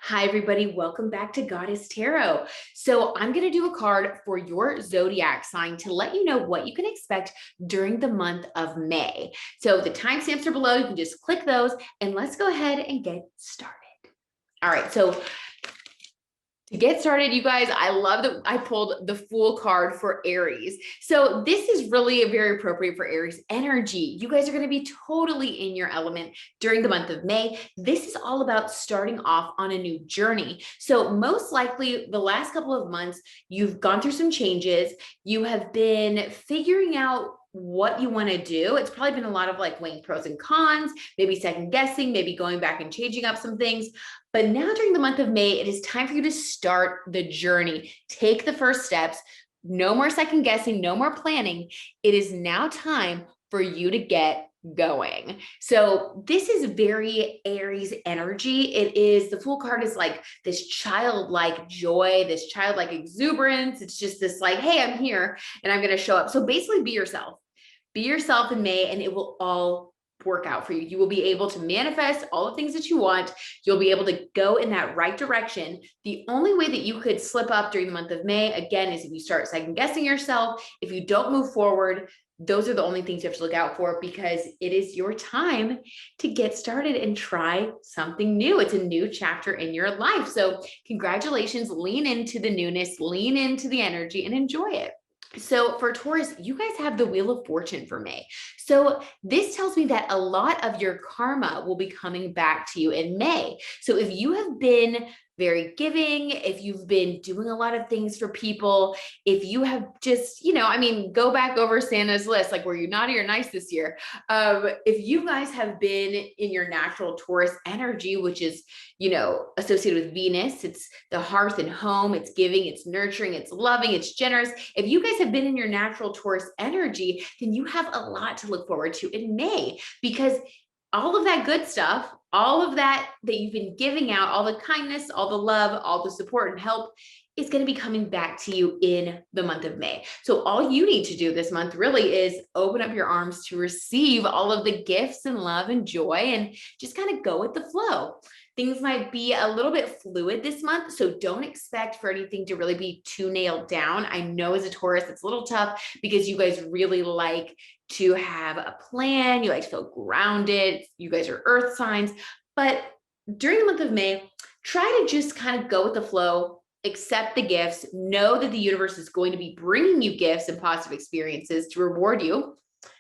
Hi, everybody. Welcome back to Goddess Tarot. So I'm going to do a card for your zodiac sign to let you know what you can expect during the month of May. So the timestamps are below. You can just click those and let's go ahead and get started. All right. So to get started, you guys, I love that I pulled the Fool card for Aries. So this is really very appropriate for Aries energy. You guys are going to be totally in your element during the month of May. This is all about starting off on a new journey. So most likely the last couple of months, you've gone through some changes. You have been figuring out what you want to do. It's probably been a lot of like weighing pros and cons, maybe second guessing, maybe going back and changing up some things. But now during the month of May, it is time for you to start the journey. Take the first steps. No more second guessing, no more planning. It is now time for you to get going. So this is very Aries energy. It is, the Fool card is like this childlike joy, this childlike exuberance. It's just this like, hey, I'm here and I'm going to show up. So basically be yourself. Be yourself in May and it will all work out for you. You will be able to manifest all the things that you want. You'll be able to go in that right direction. The only way that you could slip up during the month of May, again, is if you start second guessing yourself, if you don't move forward. Those are the only things you have to look out for because it is your time to get started and try something new. It's a new chapter in your life. So congratulations, lean into the newness, lean into the energy and enjoy it. So for Taurus, you guys have the Wheel of Fortune for May. So this tells me that a lot of your karma will be coming back to you in May. So if you have been very giving, if you've been doing a lot of things for people, if you have just, go back over Santa's list, like were you naughty or nice this year? If you guys have been in your natural Taurus energy, which is, associated with Venus, it's the hearth and home, it's giving, it's nurturing, it's loving, it's generous. If you guys have been in your natural Taurus energy, then you have a lot to look forward to in May because all of that good stuff, all of that you've been giving out, all the kindness, all the love, all the support and help is going to be coming back to you in the month of May. So all you need to do this month really is open up your arms to receive all of the gifts and love and joy and just kind of go with the flow. Things might be a little bit fluid this month, so don't expect for anything to really be too nailed down. I know as a Taurus, it's a little tough because you guys really like to have a plan. You like to feel grounded. You guys are earth signs, but during the month of May, try to just kind of go with the flow, accept the gifts, know that the universe is going to be bringing you gifts and positive experiences to reward you.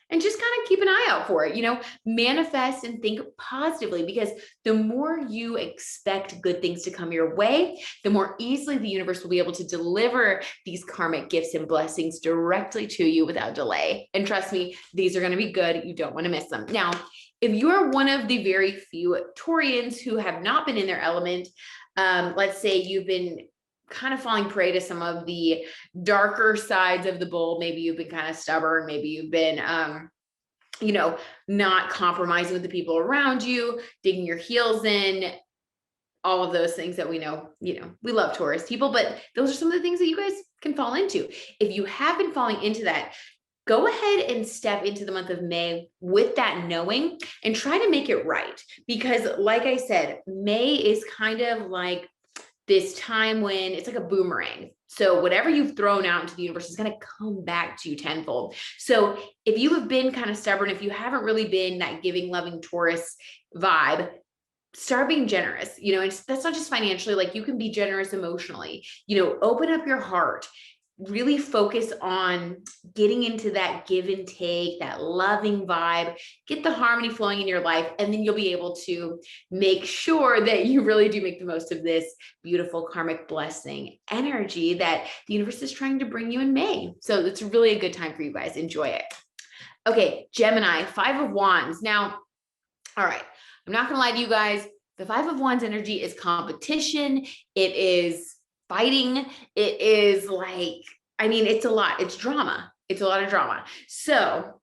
And just kind of keep an eye out for it, manifest and think positively because the more you expect good things to come your way, the more easily the universe will be able to deliver these karmic gifts and blessings directly to you without delay. And trust me, these are going to be good. You don't want to miss them. Now, if you are one of the very few Taurians who have not been in their element, let's say you've been kind of falling prey to some of the darker sides of the bull. Maybe you've been kind of stubborn. Maybe you've been, not compromising with the people around you, digging your heels in, all of those things that we know, we love Taurus people, but those are some of the things that you guys can fall into. If you have been falling into that, go ahead and step into the month of May with that knowing and try to make it right. Because like I said, May is kind of like this time when it's like a boomerang. So whatever you've thrown out into the universe is going to come back to you tenfold. So if you have been kind of stubborn, if you haven't really been that giving, loving Taurus vibe, start being generous, and that's not just financially, like you can be generous emotionally, open up your heart, really focus on getting into that give and take, that loving vibe, get the harmony flowing in your life. And then you'll be able to make sure that you really do make the most of this beautiful karmic blessing energy that the universe is trying to bring you in May. So it's really a good time for you guys. Enjoy it. Okay, Gemini, 5 of Wands. Now, all right, I'm not going to lie to you guys. The 5 of Wands energy is competition. It is fighting. It is like, it's a lot. It's drama. It's a lot of drama. So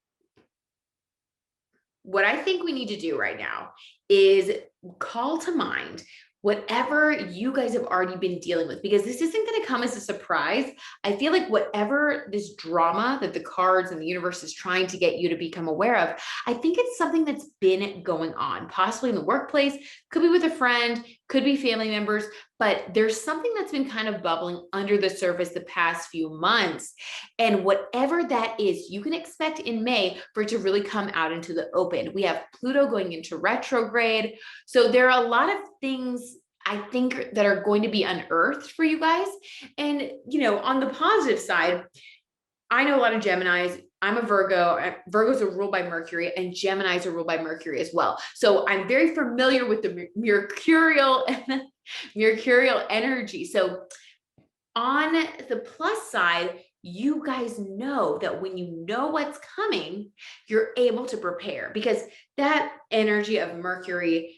what I think we need to do right now is call to mind whatever you guys have already been dealing with, because this isn't going to come as a surprise. I feel like whatever this drama that the cards and the universe is trying to get you to become aware of, I think it's something that's been going on, possibly in the workplace, could be with a friend, could be family members, but there's something that's been kind of bubbling under the surface the past few months. And whatever that is, you can expect in May for it to really come out into the open. We have Pluto going into retrograde. So there are a lot of things I think that are going to be unearthed for you guys. And, on the positive side, I know a lot of Geminis. I'm a Virgo. Virgos are ruled by Mercury, and Geminis are ruled by Mercury as well. So I'm very familiar with the mercurial energy. So on the plus side, you guys know that when you know what's coming, you're able to prepare, because that energy of Mercury,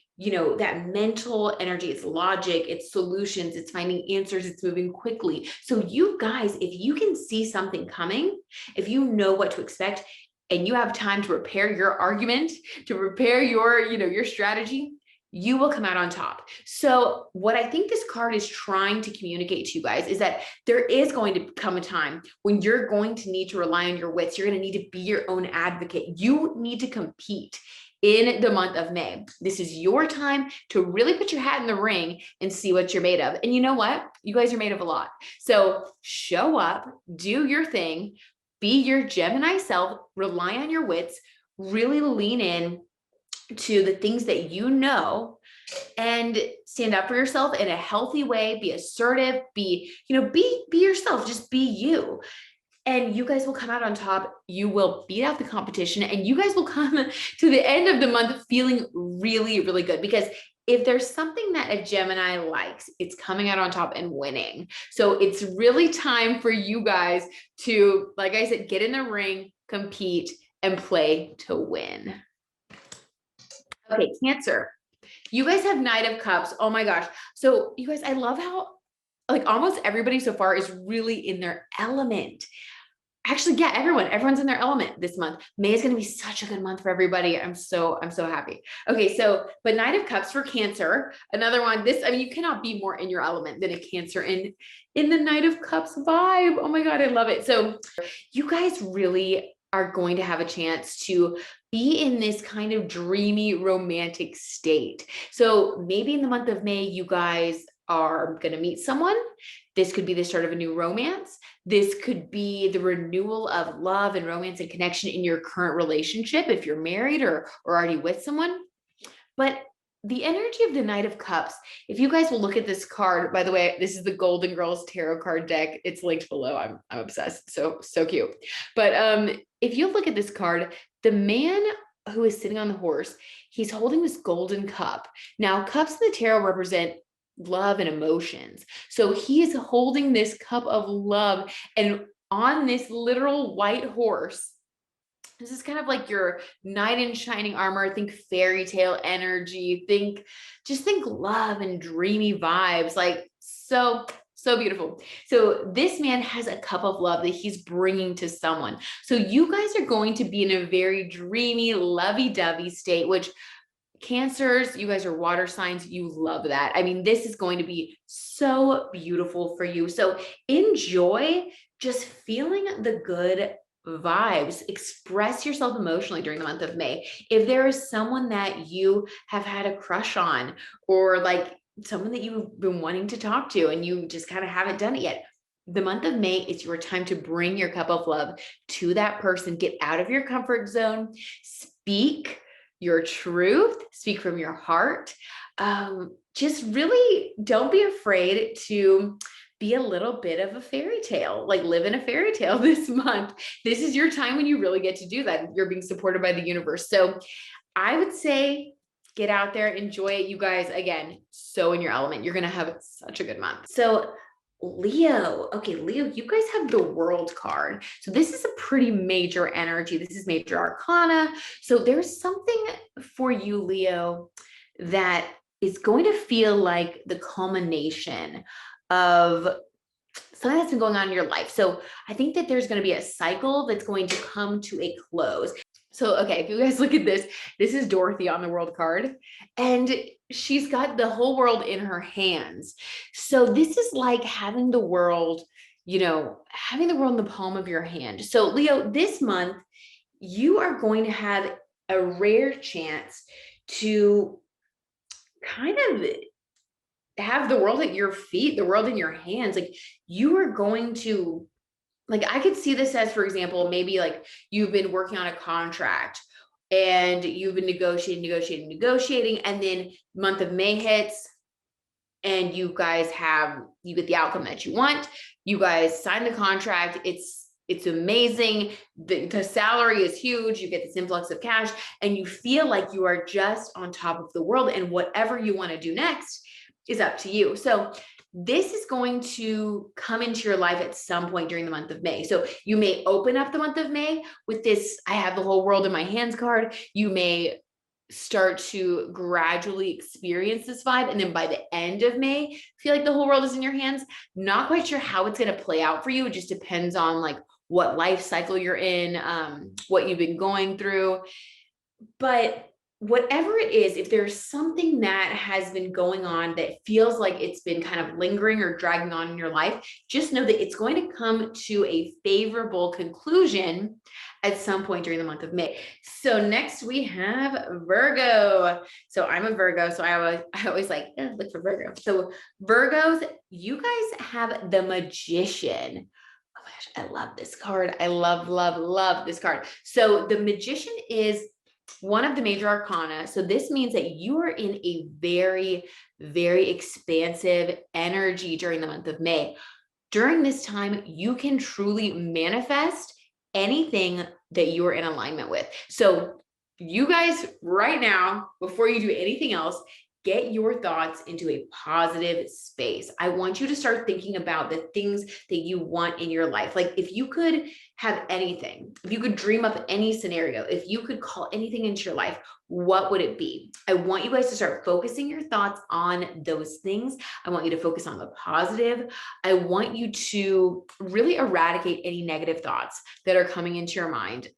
that mental energy, it's logic, it's solutions, it's finding answers, it's moving quickly. So you guys, if you can see something coming, if you know what to expect, and you have time to prepare your argument, to prepare your strategy, you will come out on top. So what I think this card is trying to communicate to you guys is that there is going to come a time when you're going to need to rely on your wits. You're going to need to be your own advocate. You need to compete in the month of May. This is your time to really put your hat in the ring and see what you're made of. And you know what? You guys are made of a lot. So show up, do your thing, be your Gemini self, rely on your wits, really lean in to the things that you know, and stand up for yourself in a healthy way. Be assertive, be yourself, just be you. And you guys will come out on top. You will beat out the competition, and you guys will come to the end of the month feeling really, really good. Because if there's something that a Gemini likes, it's coming out on top and winning. So it's really time for you guys to, like I said, get in the ring, compete, and play to win. Okay, Cancer. You guys have Knight of Cups. Oh my gosh. So you guys, I love how almost everybody so far is really in their element. Actually, yeah, everyone's in their element this month. May is going to be such a good month for everybody. I'm so happy. Okay, but Knight of Cups for Cancer, another one. You cannot be more in your element than a Cancer in the Knight of Cups vibe. Oh my God, I love it. So you guys really are going to have a chance to be in this kind of dreamy, romantic state. So maybe in the month of May, you guys are going to meet someone. This could be the start of a new romance. This could be the renewal of love and romance and connection in your current relationship, if you're married or already with someone. But the energy of the Knight of Cups, if you guys will look at this card, by the way, this is the Golden Girls Tarot card deck. It's linked below. I'm obsessed. So cute. But if you look at this card, the man who is sitting on the horse, he's holding this golden cup. Now, cups in the tarot represent love and emotions. So he is holding this cup of love, and on this literal white horse, this is kind of like your knight in shining armor. Think fairy tale energy. Think love and dreamy vibes. So beautiful. So this man has a cup of love that he's bringing to someone. So you guys are going to be in a very dreamy, lovey-dovey state, which Cancers, you guys are water signs. You love that. This is going to be so beautiful for you. So enjoy just feeling the good vibes. Express yourself emotionally during the month of May. If there is someone that you have had a crush on, or someone that you've been wanting to talk to and you just kind of haven't done it yet, the month of May is your time to bring your cup of love to that person. Get out of your comfort zone. Speak your truth. Speak from your heart. Just really don't be afraid to be a little bit of a fairy tale, live in a fairy tale this month. This is your time when you really get to do that. You're being supported by the universe. So I would say, get out there, enjoy it. You guys, again, so in your element. You're going to have such a good month. So Leo. Okay, Leo, you guys have the World card. So this is a pretty major energy. This is major arcana. So there's something for you, Leo, that is going to feel like the culmination of something that's been going on in your life. So I think that there's going to be a cycle that's going to come to a close. So, okay, if you guys look at this is Dorothy on the World card, and she's got the whole world in her hands. So this is like having the world, having the world in the palm of your hand. So Leo, this month, you are going to have a rare chance to kind of have the world at your feet, the world in your hands. Like you are going to, like, I could see this as, for example, maybe like you've been working on a contract and you've been negotiating, and then month of May hits and you get the outcome that you want. You guys sign the contract. It's amazing. The salary is huge. You get this influx of cash and you feel like you are just on top of the world, and whatever you want to do next is up to you. So this is going to come into your life at some point during the month of May. So you may open up the month of May with this, I have the whole world in my hands card. You may start to gradually experience this vibe. And then by the end of May, feel like the whole world is in your hands. Not quite sure how it's going to play out for you. It just depends on like what life cycle you're in, what you've been going through. But whatever it is, if there's something that has been going on that feels like it's been kind of lingering or dragging on in your life, just know that it's going to come to a favorable conclusion at some point during the month of May. So next we have Virgo. So I'm a Virgo, so I always like, look for Virgo. So Virgos, you guys have the Magician. Oh my gosh, I love this card. I love this card. So the Magician is one of the major arcana. So this means that you are in a very, very expansive energy during the month of May. During this time, you can truly manifest anything that you are in alignment with. So you guys right now, before you do anything else, get your thoughts into a positive space. I want you to start thinking about the things that you want in your life. Like if you could have anything, if you could dream up any scenario, if you could call anything into your life, what would it be? I want you guys to start focusing your thoughts on those things. I want you to focus on the positive. I want you to really eradicate any negative thoughts that are coming into your mind.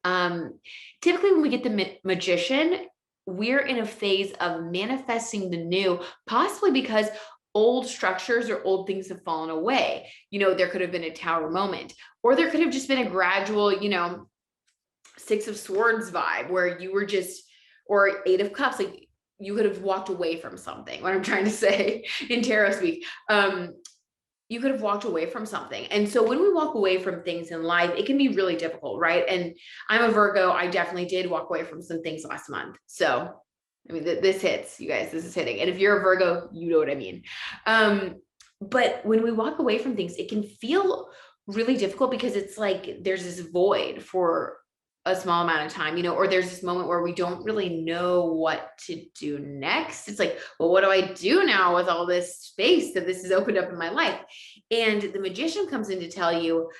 Typically when we get the Magician, we're in a phase of manifesting the new, possibly because old structures or old things have fallen away. You know, there could have been a Tower moment, or there could have just been a gradual, you know, Six of Swords vibe where you were just, or Eight of Cups, like you could have walked away from something. What I'm trying to say in tarot speak, you could have walked away from something. And so when we walk away from things in life, it can be really difficult, right? And I'm a Virgo. I definitely did walk away from some things last month. So, I mean, this hits, you guys, this is hitting. And if you're a Virgo, you know what I mean. But when we walk away from things, it can feel really difficult because it's like there's this void for a small amount of time, you know, or there's this moment where we don't really know what to do next. It's like, well, what do I do now with all this space that this has opened up in my life? And the Magician comes in to tell you,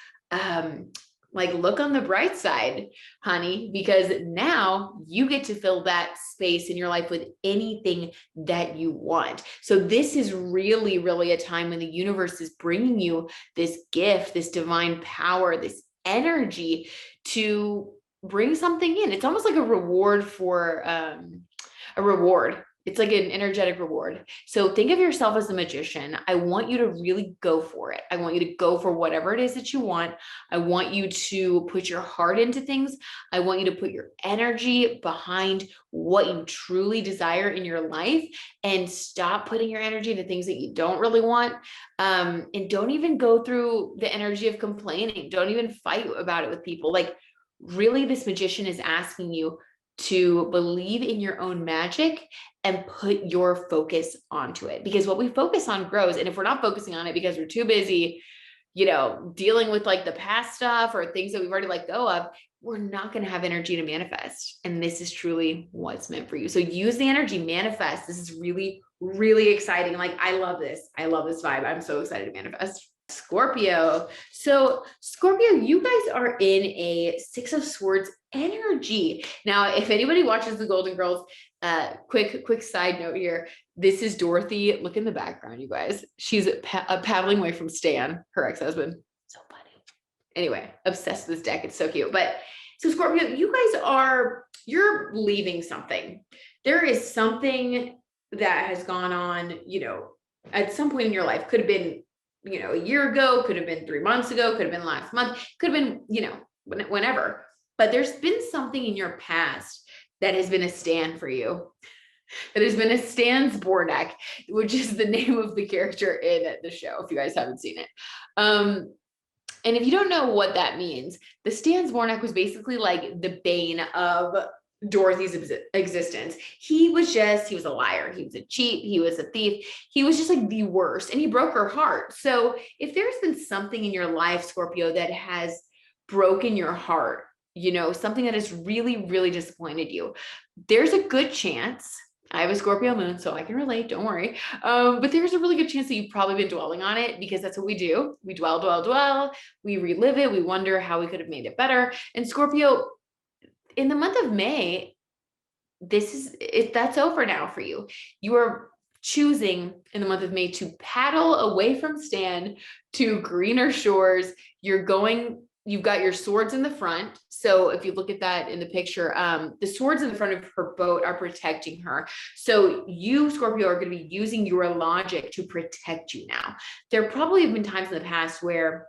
like, look on the bright side, honey, because now you get to fill that space in your life with anything that you want. So this is really, really a time when the universe is bringing you this gift, this divine power, this energy to bring something in. It's almost like a reward for a reward. It's like an energetic reward. So think of yourself as a magician. I want you to really go for it. I want you to go for whatever it is that you want. I want you to put your heart into things. I want you to put your energy behind what you truly desire in your life and stop putting your energy into things that you don't really want. And don't even go through the energy of complaining. Don't even fight about it with people. Like, really, this Magician is asking you to believe in your own magic and put your focus onto it, because what we focus on grows. And if we're not focusing on it because we're too busy, you know, dealing with like the past stuff or things that we've already let go of, we're not going to have energy to manifest. And this is truly what's meant for you. So use the energy, manifest. This is really, really exciting. Like, I love this. I love this vibe. I'm so excited to manifest. Scorpio. So Scorpio, you guys are in a Six of Swords energy. Now, if anybody watches the Golden Girls, quick side note here. This is Dorothy. Look in the background, you guys. She's paddling away from Stan, her ex-husband. So funny. Anyway, obsessed with this deck. It's so cute. But so Scorpio, you guys you're leaving something. There is something that has gone on, you know, at some point in your life. Could have been, you know, a year ago, could have been 3 months ago, could have been last month, could have been, you know, whenever. But there's been something in your past that has been a stand for you. That has been a Zodiac, which is the name of the character in the show, if you guys haven't seen it. And if you don't know what that means, the Zodiac was basically like the bane of Dorothy's existence. He was a liar. He was a cheat. He was a thief. He was just like the worst, and he broke her heart. So if there's been something in your life, Scorpio, that has broken your heart, something that has really, really disappointed you, there's a good chance. I have a Scorpio moon, so I can relate. Don't worry. But there's a really good chance that you've probably been dwelling on it, because that's what we do. We dwell. We relive it. We wonder how we could have made it better. And Scorpio, in the month of May, that's over now for you. You are choosing in the month of May to paddle away from Stan to greener shores. You've got your swords in the front. So if you look at that in the picture, the swords in the front of her boat are protecting her. So you, Scorpio, are going to be using your logic to protect you now. There probably have been times in the past where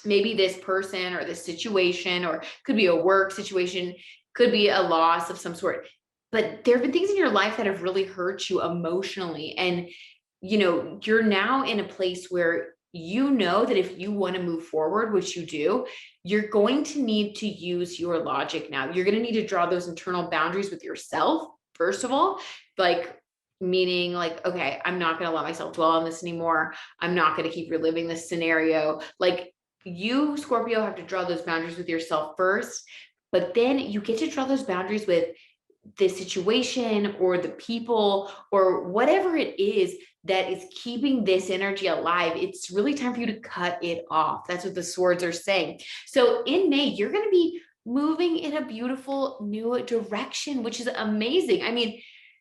maybe this person or this situation, or could be a work situation, could be a loss of some sort, but there have been things in your life that have really hurt you emotionally. And, you're now in a place where that if you want to move forward, which you do, you're going to need to use your logic now. You're going to need to draw those internal boundaries with yourself, first of all, meaning okay, I'm not going to let myself dwell on this anymore. I'm not going to keep reliving this scenario. You, Scorpio, have to draw those boundaries with yourself first, but then you get to draw those boundaries with the situation or the people or whatever it is that is keeping this energy alive. It's really time for you to cut it off. That's what the swords are saying. So in May, you're going to be moving in a beautiful new direction, which is amazing. I mean,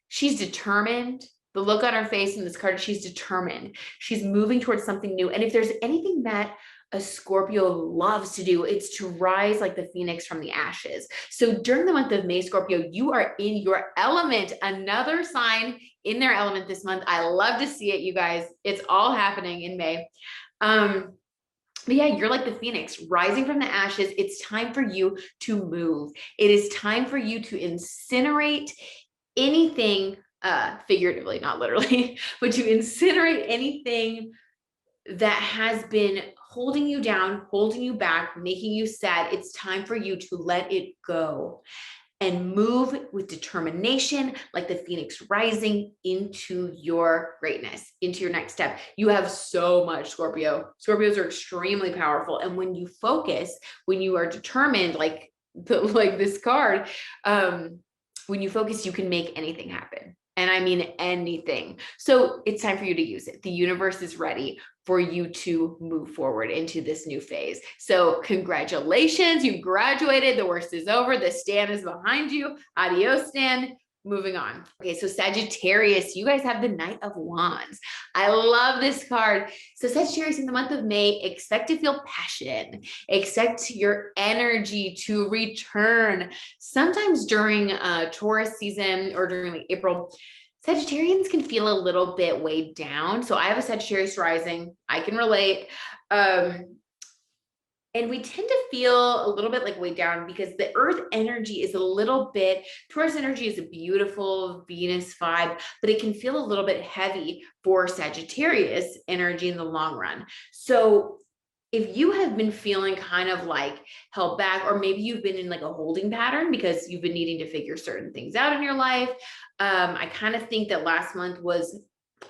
she's determined. The look on her face in this card, she's determined. She's moving towards something new. And if there's anything that a Scorpio loves to do, it's to rise like the phoenix from the ashes. So during the month of May, Scorpio, you are in your element, another sign in their element this month. I love to see it, you guys. It's all happening in May. But yeah, you're like the phoenix rising from the ashes. It's time for you to move. It is time for you to incinerate anything, figuratively, not literally, but to incinerate anything that has been holding you down, holding you back, making you sad. It's time for you to let it go and move with determination, like the phoenix rising into your greatness, into your next step. You have so much, Scorpio. Scorpios are extremely powerful. And when you focus, when you are determined, like this card, when you focus, you can make anything happen. And I mean anything. So it's time for you to use it. The universe is ready for you to move forward into this new phase. So congratulations, you graduated. The worst is over. The Stan is behind you. Adios, Stan. Moving on. Okay, so Sagittarius, you guys have the Knight of Wands. I love this card. So Sagittarius, in the month of May, expect to feel passion. Expect your energy to return. Sometimes during Taurus season or during April, Sagittarians can feel a little bit weighed down. So I have a Sagittarius rising. I can relate. And we tend to feel a little bit weighed down because the earth energy is a little bit, Taurus energy is a beautiful Venus vibe, but it can feel a little bit heavy for Sagittarius energy in the long run. So if you have been feeling kind of held back, or maybe you've been in a holding pattern because you've been needing to figure certain things out in your life, I kind of think that last month was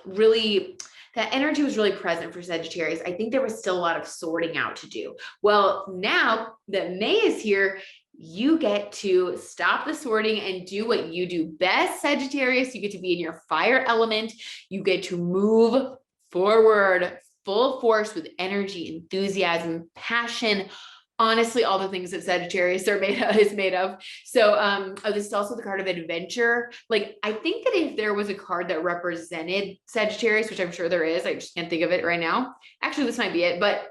really, that energy was really present for Sagittarius. I think there was still a lot of sorting out to do. Well, now that May is here, you get to stop the sorting and do what you do best, Sagittarius. You get to be in your fire element. You get to move forward full force with energy, enthusiasm, passion. Honestly, all the things that Sagittarius is made of. So this is also the card of adventure. I think that if there was a card that represented Sagittarius, which I'm sure there is, I just can't think of it right now. Actually, this might be it, but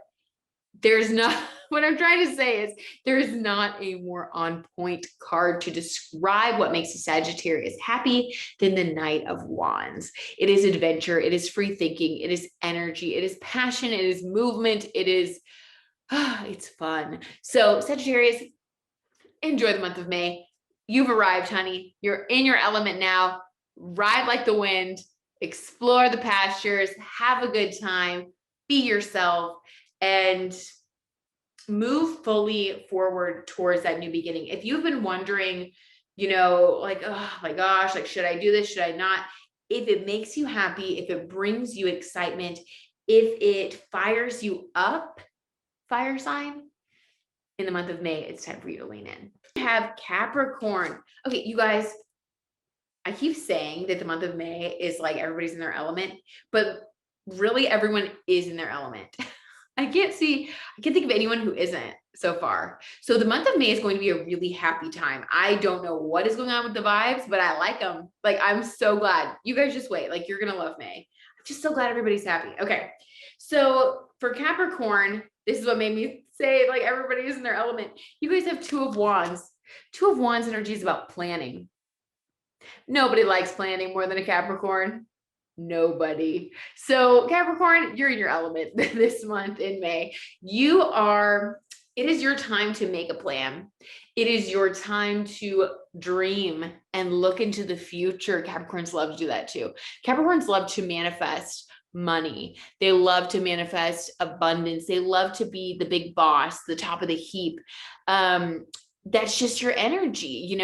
there's not, what I'm trying to say is there's not a more on point card to describe what makes a Sagittarius happy than the Knight of Wands. It is adventure. It is free thinking. It is energy. It is passion. It is movement. It is it's fun. So Sagittarius, enjoy the month of May. You've arrived, honey. You're in your element now. ride like the wind, explore the pastures, have a good time, be yourself, and move fully forward towards that new beginning. If you've been wondering, like, oh my gosh, like, should I do this? Should I not? If it makes you happy, if it brings you excitement, if it fires you up, fire sign, in the month of May, it's time for you to lean in. We have Capricorn. Okay, you guys, I keep saying that the month of May is like everybody's in their element, but really everyone is in their element. I can't think of anyone who isn't so far. So the month of May is going to be a really happy time. I don't know what is going on with the vibes, but I like them. Like, I'm so glad. You guys just wait. Like, you're going to love May. I'm just so glad everybody's happy. Okay. So for Capricorn, this is what made me say, like, everybody is in their element. You guys have Two of Wands. Two of Wands energy is about planning. Nobody likes planning more than a Capricorn. Nobody. So Capricorn, you're in your element this month in May. It is your time to make a plan. It is your time to dream and look into the future. Capricorns love to do that too. Capricorns love to manifest money. They love to manifest abundance. They love to be the big boss, the top of the heap. That's just your energy.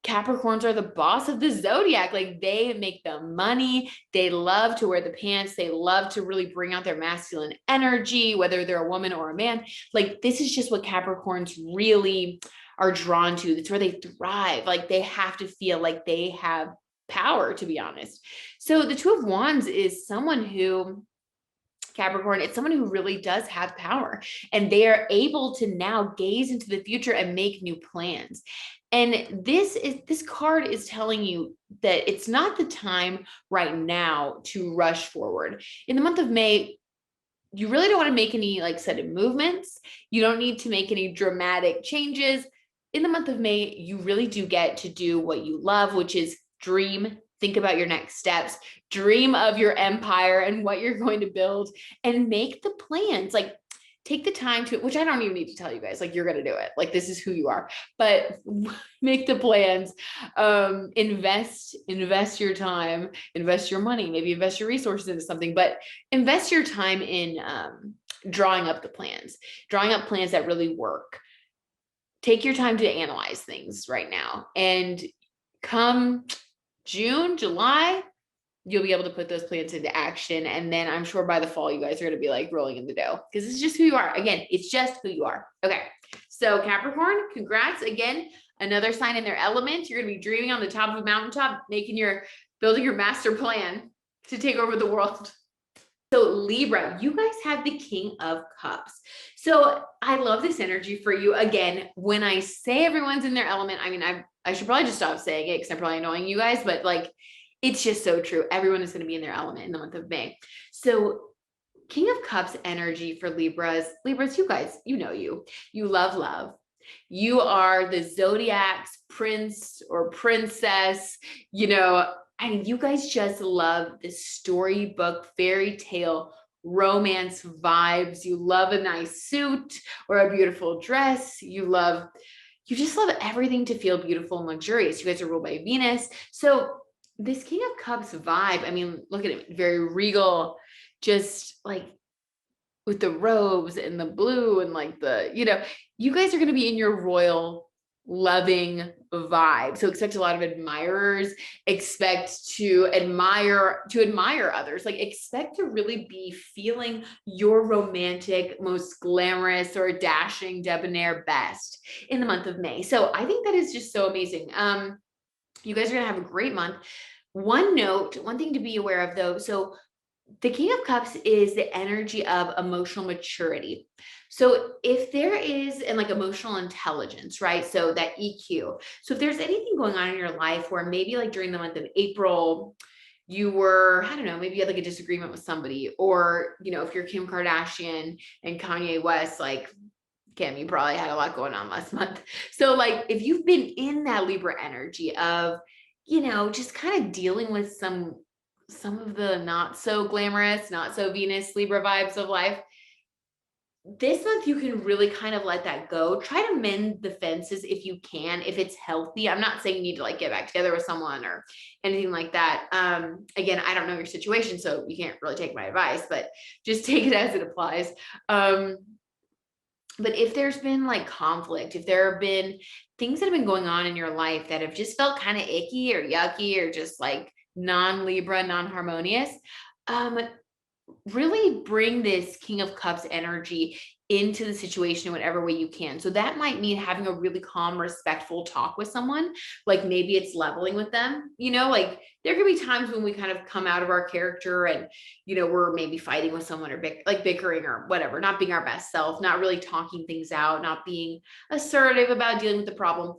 Capricorns are the boss of the zodiac. Like, they make the money. They love to wear the pants. They love to really bring out their masculine energy, whether they're a woman or a man. Like, this is just what Capricorns really are drawn to. That's where they thrive. Like, they have to feel like they have power, to be honest. So the Two of Wands is someone who, Capricorn, it's someone who really does have power, and they are able to now gaze into the future and make new plans. And this card is telling you that it's not the time right now to rush forward. In the month of May, you really don't want to make any like sudden movements. You don't need to make any dramatic changes. In the month of May, you really do get to do what you love, which is dream, think about your next steps, dream of your empire and what you're going to build, and make the plans. Like, take the time to, which I don't even need to tell you guys, like, you're going to do it. Like, this is who you are, but make the plans, invest your time, invest your money, maybe invest your resources into something, but invest your time in drawing up plans that really work. Take your time to analyze things right now, and come June, July, you'll be able to put those plans into action. And then I'm sure by the fall, you guys are going to be like rolling in the dough, because it's just who you are. Again, it's just who you are. Okay. So Capricorn, congrats again. Another sign in their element. You're going to be dreaming on the top of a mountaintop, building your master plan to take over the world. So Libra, you guys have the King of Cups. So I love this energy for you. Again, when I say everyone's in their element, I mean, I should probably just stop saying it because I'm probably annoying you guys, but like, it's just so true. Everyone is going to be in their element in the month of May. So King of Cups energy for Libras, you guys, you love love. You are the Zodiac's prince or princess, and you guys just love the storybook, fairy tale, romance vibes. You love a nice suit or a beautiful dress. You just love everything to feel beautiful and luxurious. You guys are ruled by Venus. So this King of Cups vibe, I mean, look at it, very regal, just like with the robes and the blue and like you guys are going to be in your royal loving vibe. So expect a lot of admirers, expect to admire others, like expect to really be feeling your romantic, most glamorous or dashing, debonair best in the month of May. So I think that is just so amazing. You guys are going to have a great month. One thing to be aware of though. So the King of Cups is the energy of emotional maturity. So if there is, and like emotional intelligence, right? So that EQ. So if there's anything going on in your life where maybe like during the month of April, you were, I don't know, maybe you had like a disagreement with somebody, or, if you're Kim Kardashian and Kanye West, like Kim, you probably had a lot going on last month. So like, if you've been in that Libra energy of, just kind of dealing with some of the not so glamorous, not so Venus Libra vibes of life, this month you can really kind of let that go. Try to mend the fences if you can, if it's healthy. I'm not saying you need to like get back together with someone or anything like that. Again, I don't know your situation, so you can't really take my advice, but just take it as it applies. But if there's been like conflict, if there have been things that have been going on in your life that have just felt kind of icky or yucky or just like non-Libra, non-harmonious, um, really bring this King of Cups energy into the situation in whatever way you can. So that might mean having a really calm, respectful talk with someone. Like maybe it's leveling with them, like there could be times when we kind of come out of our character and, we're maybe fighting with someone or like bickering or whatever, not being our best self, not really talking things out, not being assertive about dealing with the problem.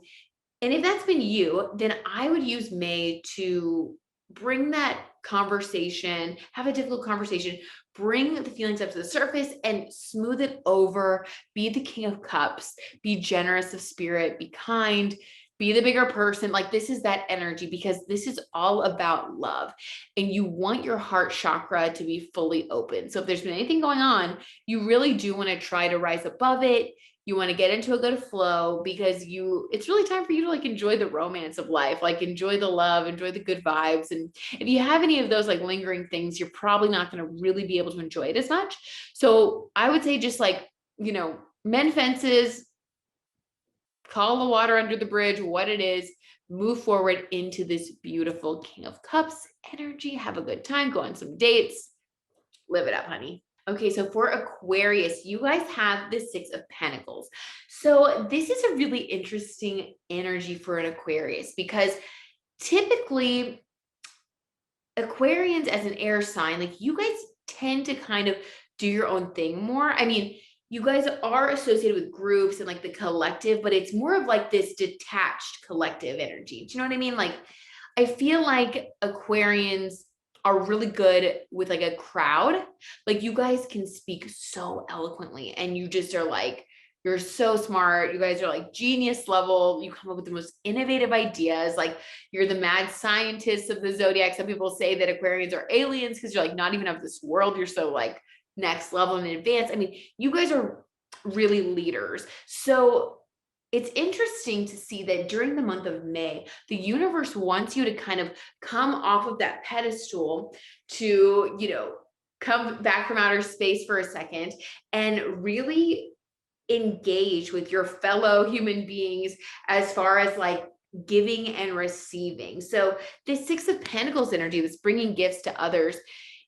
And if that's been you, then I would use May to bring that conversation, have a difficult conversation, bring the feelings up to the surface and smooth it over. Be the King of Cups, be generous of spirit, be kind, be the bigger person. Like this is that energy because this is all about love and you want your heart chakra to be fully open. So if there's been anything going on, you really do want to try to rise above it. You want to get into a good flow because it's really time for you to like enjoy the romance of life, like enjoy the love, enjoy the good vibes. And if you have any of those like lingering things, you're probably not going to really be able to enjoy it as much. So I would say just like, mend fences, call the water under the bridge, what it is, move forward into this beautiful King of Cups energy, have a good time, go on some dates, live it up, honey. Okay, so for Aquarius, you guys have the Six of Pentacles. So this is a really interesting energy for an Aquarius because typically Aquarians as an air sign, like you guys tend to kind of do your own thing more. I mean, you guys are associated with groups and like the collective, but it's more of like this detached collective energy. Do you know what I mean? Like, I feel like Aquarians are really good with like a crowd. Like you guys can speak so eloquently and you just are like, you're so smart. You guys are like genius level. You come up with the most innovative ideas. Like you're the mad scientists of the Zodiac. Some people say that Aquarians are aliens because you're like not even of this world. You're so like next level and advanced. I mean, you guys are really leaders. So it's interesting to see that during the month of May, the universe wants you to kind of come off of that pedestal to, come back from outer space for a second and really engage with your fellow human beings as far as like giving and receiving. So this Six of Pentacles energy that's bringing gifts to others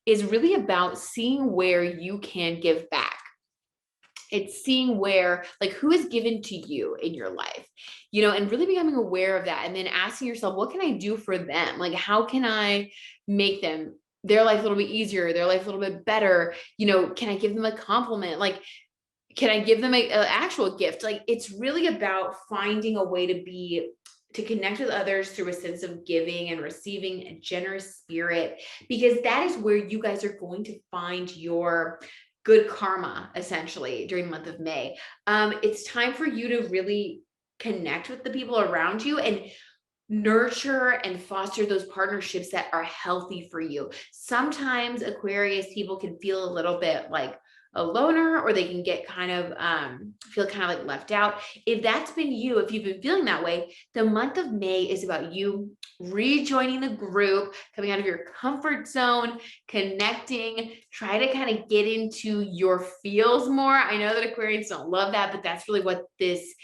is really about seeing where you can give back. It's seeing where, like, who is given to you in your life, and really becoming aware of that. And then asking yourself, what can I do for them? Like, how can I make their life a little bit easier, their life a little bit better? Can I give them a compliment? Like, can I give them an actual gift? Like, it's really about finding a way to connect with others through a sense of giving and receiving a generous spirit, because that is where you guys are going to find your good karma essentially during the month of May. It's time for you to really connect with the people around you and nurture and foster those partnerships that are healthy for you. Sometimes Aquarius people can feel a little bit like a loner, or they can get kind of feel kind of like left out. If that's been you, if you've been feeling that way, the month of May is about you rejoining the group, coming out of your comfort zone, connecting, try to kind of get into your feels more. I know that Aquarians don't love that, but that's really what this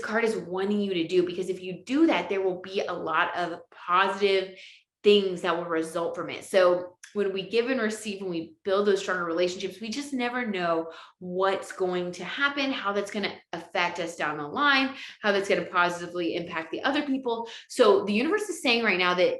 card is wanting you to do, because if you do that, there will be a lot of positive things that will result from it. So when we give and receive, when we build those stronger relationships, we just never know what's going to happen, how that's going to affect us down the line, how that's going to positively impact the other people. So the universe is saying right now that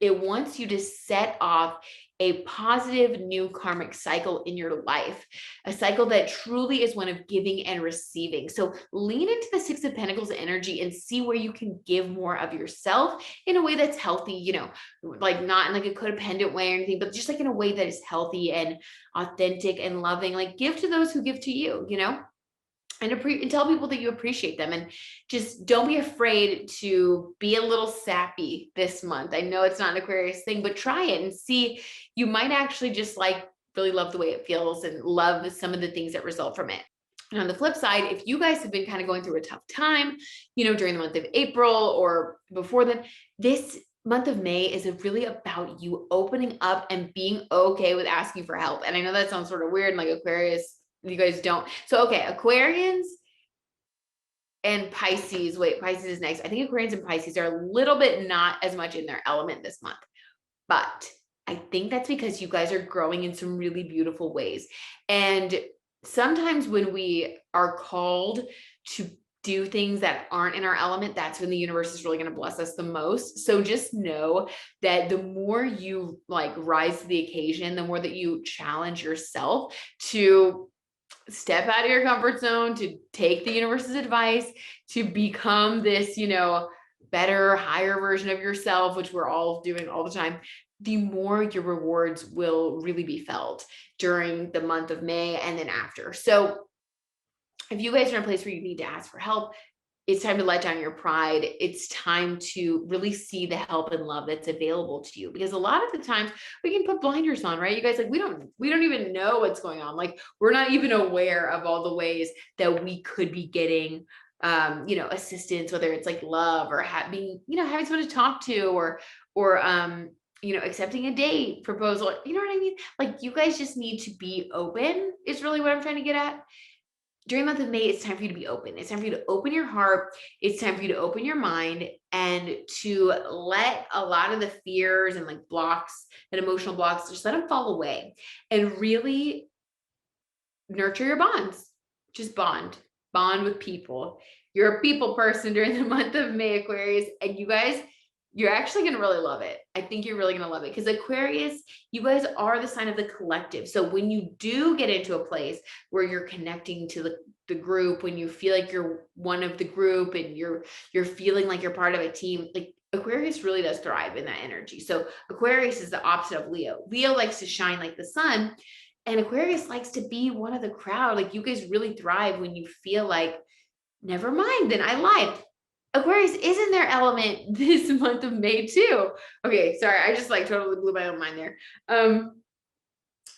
it wants you to set off a positive new karmic cycle in your life, a cycle that truly is one of giving and receiving. So lean into the Six of Pentacles energy and see where you can give more of yourself in a way that's healthy, like not in like a codependent way or anything, but just like in a way that is healthy and authentic and loving. Like give to those who give to you, and tell people that you appreciate them, and just don't be afraid to be a little sappy this month. I know it's not an Aquarius thing, but try it and see. You might actually just like really love the way it feels and love some of the things that result from it. And on the flip side, if you guys have been kind of going through a tough time, during the month of April or before then, this month of May is really about you opening up and being okay with asking for help. And I know that sounds sort of weird, like Aquarius, you guys don't. So, okay, Aquarians and Pisces, wait, Pisces is next. I think Aquarians and Pisces are a little bit not as much in their element this month, but I think that's because you guys are growing in some really beautiful ways. And sometimes when we are called to do things that aren't in our element, that's when the universe is really going to bless us the most. So just know that the more you rise to the occasion, the more that you challenge yourself to step out of your comfort zone, to take the universe's advice, to become this, better, higher version of yourself, which we're all doing all the time, the more your rewards will really be felt during the month of May and then after. So if you guys are in a place where you need to ask for help, it's time to let down your pride. It's time to really see the help and love that's available to you, because a lot of the times we can put blinders on, right? You guys, we don't even know what's going on. We're not even aware of all the ways that we could be getting, assistance, whether it's love or having someone to talk to, or accepting a date proposal. You know what I mean? You guys just need to be open is really what I'm trying to get at. During the month of May, it's time for you to be open. It's time for you to open your heart. It's time for you to open your mind and to let a lot of the fears and blocks and emotional blocks, just let them fall away and really nurture your bonds. Just bond with people. You're a people person during the month of May, Aquarius, and you guys, you're actually going to really love it. I think you're really going to love it because Aquarius, you guys are the sign of the collective. So when you do get into a place where you're connecting to the group, when you feel like you're one of the group and you're feeling like you're part of a team, Aquarius really does thrive in that energy. So Aquarius is the opposite of Leo. Leo likes to shine like the sun, and Aquarius likes to be one of the crowd. You guys really thrive when you feel like, never mind, then I lied. Aquarius is in their element this month of May too. Okay, sorry, I just totally blew my own mind there.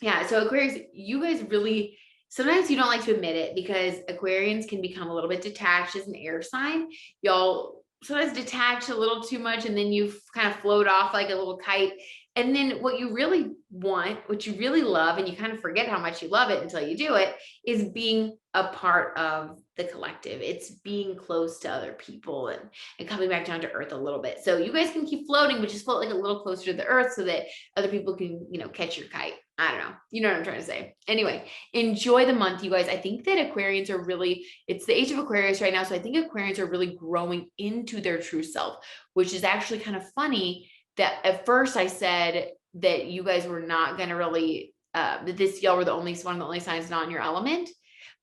Yeah, so Aquarius, you guys really, sometimes you don't like to admit it because Aquarians can become a little bit detached as an air sign. Y'all sometimes detach a little too much and then you kind of float off like a little kite. And then what you really want, what you really love, and you kind of forget how much you love it until you do it, is being a part of the collective. It's being close to other people and coming back down to earth a little bit. So you guys can keep floating, but just float a little closer to the earth so that other people can, catch your kite. I don't know. You know what I'm trying to say. Anyway, enjoy the month, you guys. I think that Aquarians are really, it's the age of Aquarius right now. So I think Aquarians are really growing into their true self, which is actually kind of funny that at first I said that you guys were not going to really, that y'all were one of the only signs not in your element.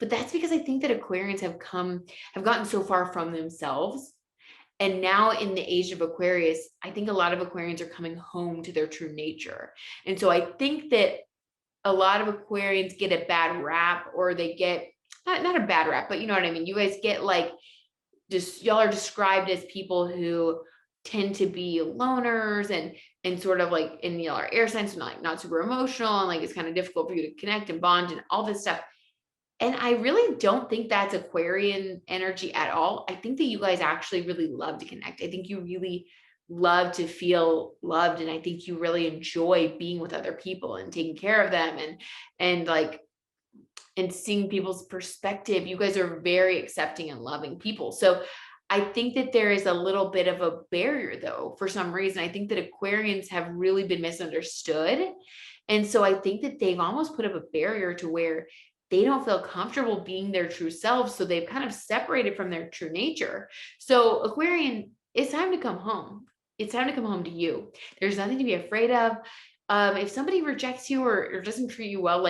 But that's because I think that Aquarians have gotten so far from themselves. And now in the age of Aquarius, I think a lot of Aquarians are coming home to their true nature. And so I think that a lot of Aquarians get a bad rap, or they get not a bad rap, but you know what I mean? You guys get y'all are described as people who tend to be loners and sort of and y'all are air signs, so not super emotional, and it's kind of difficult for you to connect and bond and all this stuff. And I really don't think that's Aquarian energy at all. I think that you guys actually really love to connect. I think you really love to feel loved. And I think you really enjoy being with other people and taking care of them and seeing people's perspective. You guys are very accepting and loving people. So I think that there is a little bit of a barrier though, for some reason. I think that Aquarians have really been misunderstood. And so I think that they've almost put up a barrier to where they don't feel comfortable being their true selves. So they've kind of separated from their true nature. So Aquarian, it's time to come home. It's time to come home to you. There's nothing to be afraid of. If somebody rejects you or doesn't treat you well,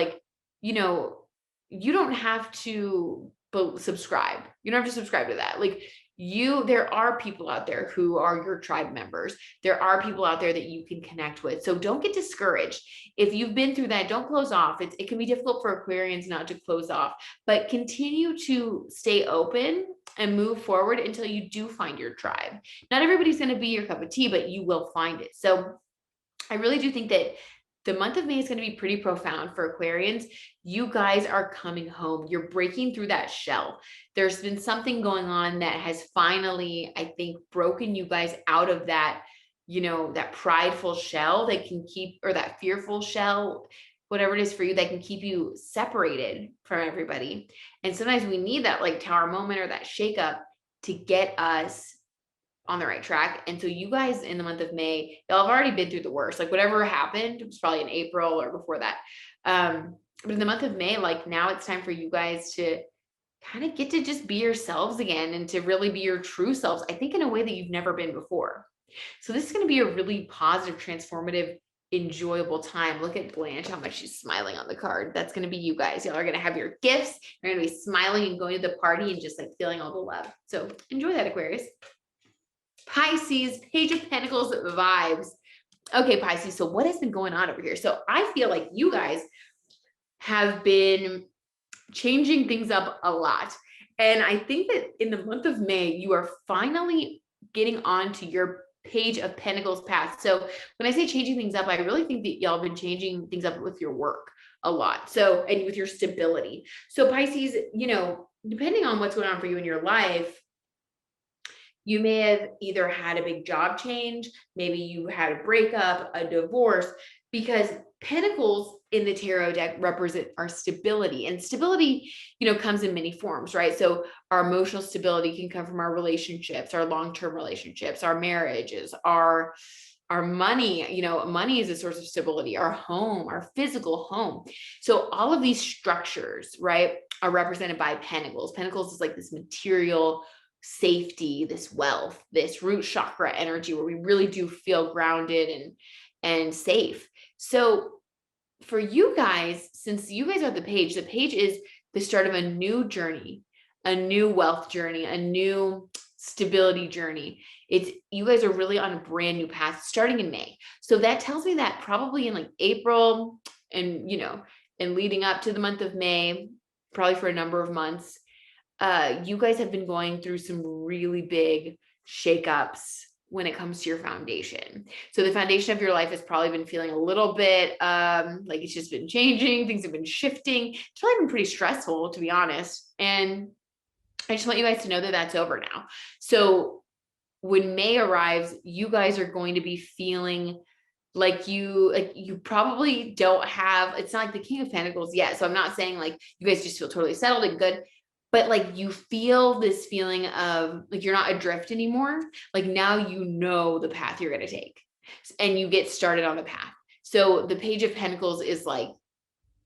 you don't have to subscribe. You don't have to subscribe to that. There are people out there who are your tribe members. There are people out there that you can connect with. So don't get discouraged. If you've been through that, don't close off. It can be difficult for Aquarians not to close off, but continue to stay open and move forward until you do find your tribe. Not everybody's going to be your cup of tea, but you will find it. So I really do think that the month of May is going to be pretty profound for Aquarians. You guys are coming home. You're breaking through that shell. There's been something going on that has finally, I think, broken you guys out of that, that prideful shell that can keep, or that fearful shell, whatever it is for you, that can keep you separated from everybody. And sometimes we need that like tower moment or that shakeup to get us on the right track. And so you guys in the month of May, y'all have already been through the worst. Like whatever happened, it was probably in April or before that. But in the month of May, like now it's time for you guys to kind of get to just be yourselves again and to really be your true selves, I think in a way that you've never been before. So this is going to be a really positive, transformative, enjoyable time. Look at Blanche, how much she's smiling on the card. That's going to be you guys. Y'all are going to have your gifts. You're going to be smiling and going to the party and just like feeling all the love. So enjoy that, Aquarius. Pisces, Page of Pentacles vibes. Okay, Pisces, so what has been going on over here? So I feel like you guys have been changing things up a lot. And I think that in the month of May, you are finally getting onto your Page of Pentacles path. So when I say changing things up, I really think that y'all have been changing things up with your work a lot. So, and with your stability. So Pisces, depending on what's going on for you in your life, you may have either had a big job change, maybe you had a breakup, a divorce, because Pentacles in the tarot deck represent our stability, and stability, comes in many forms, right? So our emotional stability can come from our relationships, our long-term relationships, our marriages, our money, money is a source of stability, our home, our physical home. So all of these structures, right, are represented by Pentacles. Pentacles is like this material safety, this wealth, this root chakra energy where we really do feel grounded and safe. So for you guys, since you guys are the page is the start of a new journey, a new wealth journey, a new stability journey. You guys are really on a brand new path starting in May. So that tells me that probably in like April and, and leading up to the month of May, probably for a number of months, you guys have been going through some really big shakeups when it comes to your foundation. So the foundation of your life has probably been feeling a little bit like it's just been changing. Things have been shifting. It's probably been pretty stressful, to be honest. And I just want you guys to know that that's over now. So when May arrives, you guys are going to be feeling like you probably don't have, it's not like the King of Pentacles yet. So I'm not saying like you guys just feel totally settled and good, but like you feel this feeling of like you're not adrift anymore. Like now you know the path you're going to take and you get started on the path. So the Page of Pentacles is like,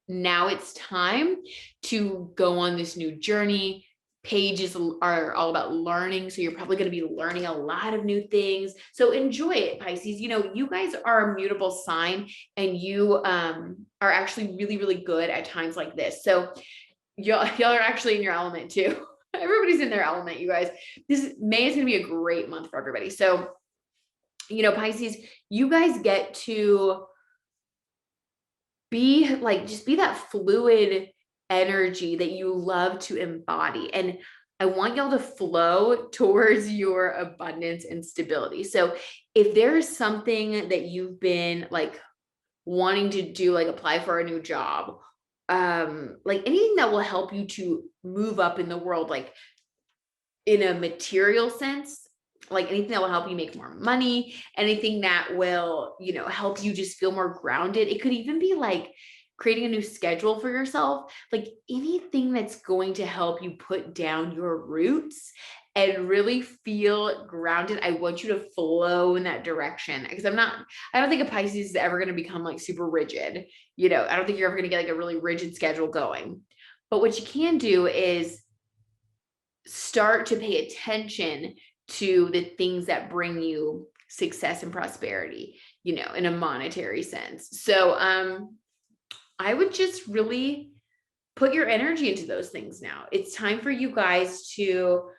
now it's time to go on this new journey. Pages are all about learning. So you're probably going to be learning a lot of new things. So enjoy it, Pisces. You guys are a mutable sign and you are actually really, really good at times like this. So y'all are actually in your element too. Everybody's in their element, you guys. May is going to be a great month for everybody. So, Pisces, you guys get to be like, just be that fluid energy that you love to embody. And I want y'all to flow towards your abundance and stability. So if there's something that you've been like wanting to do, like apply for a new job, like anything that will help you to move up in the world, like in a material sense, like anything that will help you make more money, anything that will, help you just feel more grounded. It could even be like creating a new schedule for yourself, like anything that's going to help you put down your roots and really feel grounded. I want you to flow in that direction because I don't think a Pisces is ever going to become like super rigid. I don't think you're ever going to get like a really rigid schedule going. But what you can do is start to pay attention to the things that bring you success and prosperity, in a monetary sense. So, I would just really put your energy into those things now. It's time for you guys to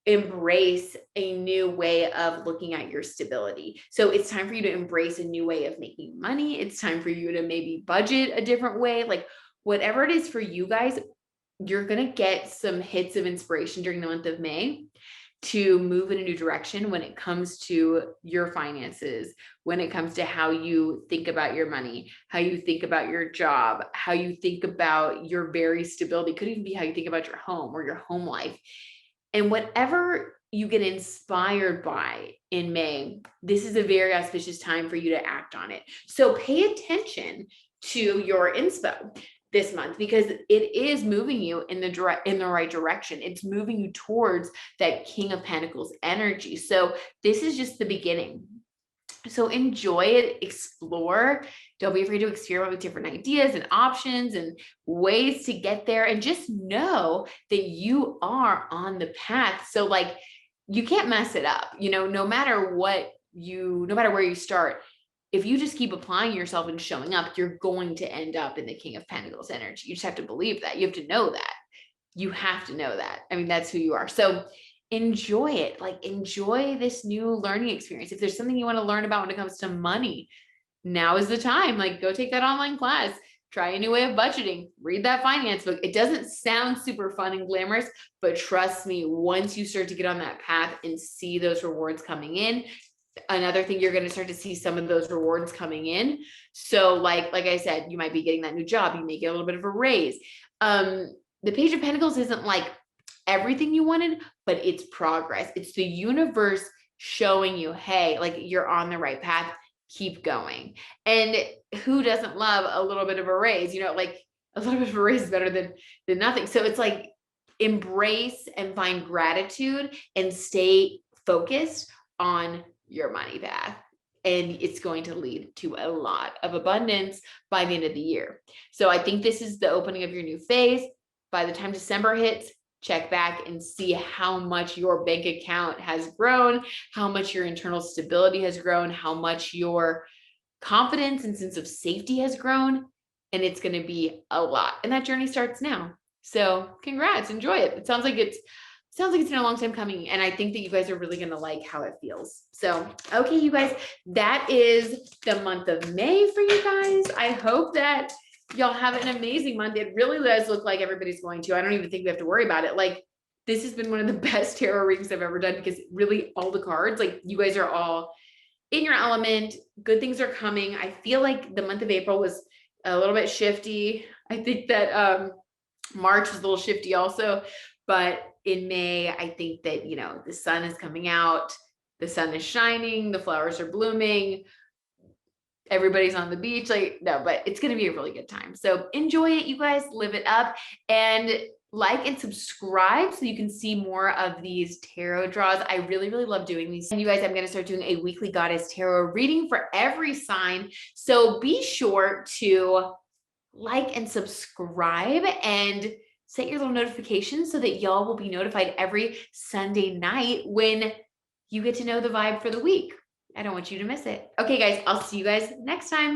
embrace a new way of looking at your stability. So it's time for you to embrace a new way of making money. It's time for you to maybe budget a different way. Like whatever it is for you guys, you're going to get some hits of inspiration during the month of May to move in a new direction when it comes to your finances, when it comes to how you think about your money, how you think about your job, how you think about your very stability. It could even be how you think about your home or your home life. And whatever you get inspired by in May, this is a very auspicious time for you to act on it. So pay attention to your inspo this month, because it is moving you in the right direction. It's moving you towards that King of Pentacles energy. So this is just the beginning. So enjoy it, explore. Don't be afraid to experiment with different ideas and options and ways to get there. And just know that you are on the path. So like, you can't mess it up, no matter where you start. If you just keep applying yourself and showing up, you're going to end up in the King of Pentacles energy. You just have to believe that. You have to know that. You have to know that. I mean, that's who you are. So enjoy it. Like, enjoy this new learning experience. If there's something you want to learn about when it comes to money, now is the time. Like, go take that online class, try a new way of budgeting, read that finance book. It doesn't sound super fun and glamorous, but trust me, once you start to get on that path and see those rewards coming in, another thing, you're going to start to see some of those rewards coming in. So like I said, you might be getting that new job. You may get a little bit of a raise. The Page of Pentacles isn't like everything you wanted, but it's progress. It's the universe showing you, hey, like, you're on the right path. Keep going. And who doesn't love a little bit of a raise? Like, a little bit of a raise is better than nothing. So it's like, embrace and find gratitude and stay focused on your money path. And it's going to lead to a lot of abundance by the end of the year. So I think this is the opening of your new phase. By the time December hits, check back and see how much your bank account has grown, how much your internal stability has grown, how much your confidence and sense of safety has grown. And it's going to be a lot. And that journey starts now. So congrats, enjoy it. It sounds like it's been a long time coming. And I think that you guys are really going to like how it feels. So, okay, you guys, that is the month of May for you guys. I hope that y'all have an amazing month. It really does look like everybody's going to. I don't even think we have to worry about it. Like, this has been one of the best tarot readings I've ever done, because really all the cards, like, you guys are all in your element. Good things are coming. I feel like the month of April was a little bit shifty. I think that March was a little shifty also, but in May, I think that, the sun is coming out, the sun is shining, the flowers are blooming, everybody's on the beach. But it's going to be a really good time. So enjoy it, you guys, live it up, and like and subscribe so you can see more of these tarot draws. I really, really love doing these. And you guys, I'm going to start doing a weekly Goddess Tarot reading for every sign. So be sure to like and subscribe and set your little notifications so that y'all will be notified every Sunday night when you get to know the vibe for the week. I don't want you to miss it. Okay, guys, I'll see you guys next time.